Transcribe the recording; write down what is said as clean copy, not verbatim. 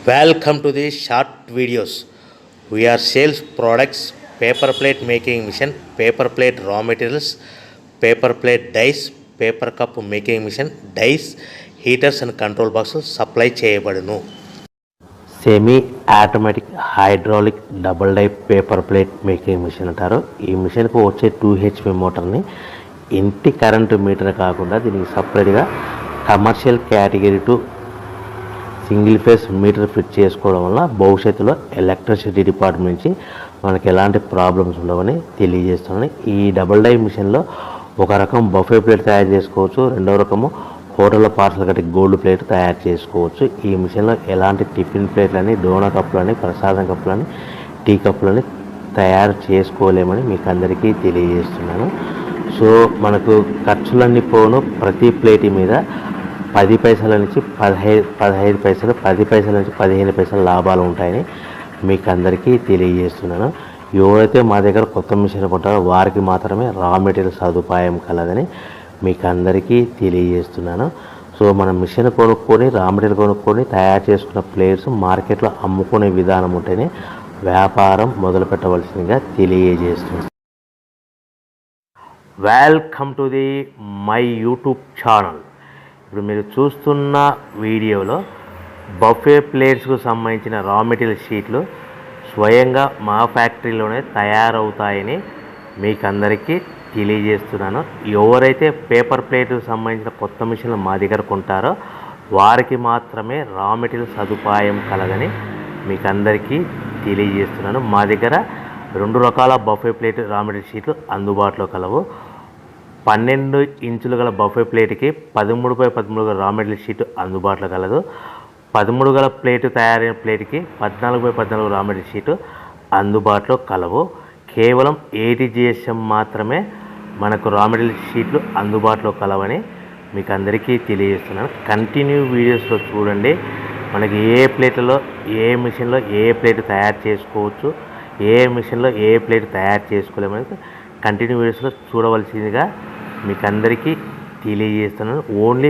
Welcome to the short videos. We are sales products, paper plate making machine, paper plate raw materials, paper plate dies, paper cup making machine, dies, heaters and control boxes supply చేయబడును. Semi automatic hydraulic double die paper plate making machine అంటారు. ఈ మిషన్కు వచ్చే 2HP మోటార్ని ఇంటి current meter కాకుండా దీనికి సపరేట్గా commercial category to single phase metre fit చేసుకోవడం వల్ల భవిష్యత్తులో ఎలక్ట్రిసిటీ డిపార్ట్మెంట్ నుంచి మనకి ఎలాంటి ప్రాబ్లమ్స్ ఉండవని తెలియజేస్తున్నాను. ఈ డబుల్ డై మిషన్లో ఒక రకం బఫే ప్లేట్ తయారు చేసుకోవచ్చు, రెండవ రకము హోటల్లో పార్సల్ కట్టి గోల్డ్ ప్లేట్ తయారు చేసుకోవచ్చు. ఈ మిషన్లో ఎలాంటి టిఫిన్ ప్లేట్లని, డోనా కప్పులని, ప్రసాదం కప్పులని, టీ కప్పులని తయారు చేసుకోలేమని మీకు అందరికీ తెలియజేస్తున్నాను. సో మనకు ఖర్చులన్నీ పోను ప్రతి ప్లేట్ మీద 10 పైసల నుంచి 15 పైసలు, 10 పైసల నుంచి 15 పైసలు లాభాలు ఉంటాయని మీకు అందరికీ తెలియజేస్తున్నాను. ఎవరైతే మా దగ్గర కొత్త మిషన్ కొంటారో వారికి మాత్రమే రా మెటీరియల్ సదుపాయం కలదని మీకు అందరికీ తెలియజేస్తున్నాను. సో మన మిషన్ కొనుక్కొని రా మెటీరియల్ కొనుక్కొని తయారు చేసుకున్న ప్లేట్స్ మార్కెట్లో అమ్ముకునే విధానం ఉంటేనే వ్యాపారం మొదలు పెట్టవలసిందిగా తెలియజేస్తున్నాను. Welcome to the my YouTube channel. ఇప్పుడు మీరు చూస్తున్న వీడియోలో బఫే ప్లేట్స్కు సంబంధించిన రా మెటీరియల్ షీట్లు స్వయంగా మా ఫ్యాక్టరీలోనే తయారవుతాయని మీకు అందరికీ తెలియజేస్తున్నాను. ఎవరైతే పేపర్ ప్లేట్కు సంబంధించిన కొత్త మిషన్లు మా దగ్గర కొంటారో వారికి మాత్రమే రా మెటీరియల్ సదుపాయం కలదని మీకు అందరికీ తెలియజేస్తున్నాను. మా దగ్గర 2 రకాల బఫే ప్లేట్ రా మెటీరియల్ షీట్లు అందుబాటులో కలవు. 12 ఇంచుల గల బఫే ప్లేట్కి 13x13 గల రా మెటీరియల్ షీట్ అందుబాటులో కలదు. 13 గల ప్లేట్ తయారైన ప్లేట్కి 14x14 రా మెటీరియల్ షీట్ అందుబాటులో కలవు. కేవలం 80 GSM మాత్రమే మనకు రా మెటీరియల్ షీట్లు అందుబాటులో కలవని మీకు అందరికీ తెలియజేస్తున్నాను. కంటిన్యూ వీడియోస్లో చూడండి. మనకి ఏ ప్లేట్లలో ఏ మిషన్లో ఏ ప్లేట్ తయారు చేసుకోవచ్చు, ఏ మిషన్లో ఏ ప్లేట్ తయారు చేసుకోలేమని కంటిన్యూ వీడియోస్లో చూడవలసిందిగా మీకు అందరికీ తెలియజేస్తున్నాను. ఓన్లీ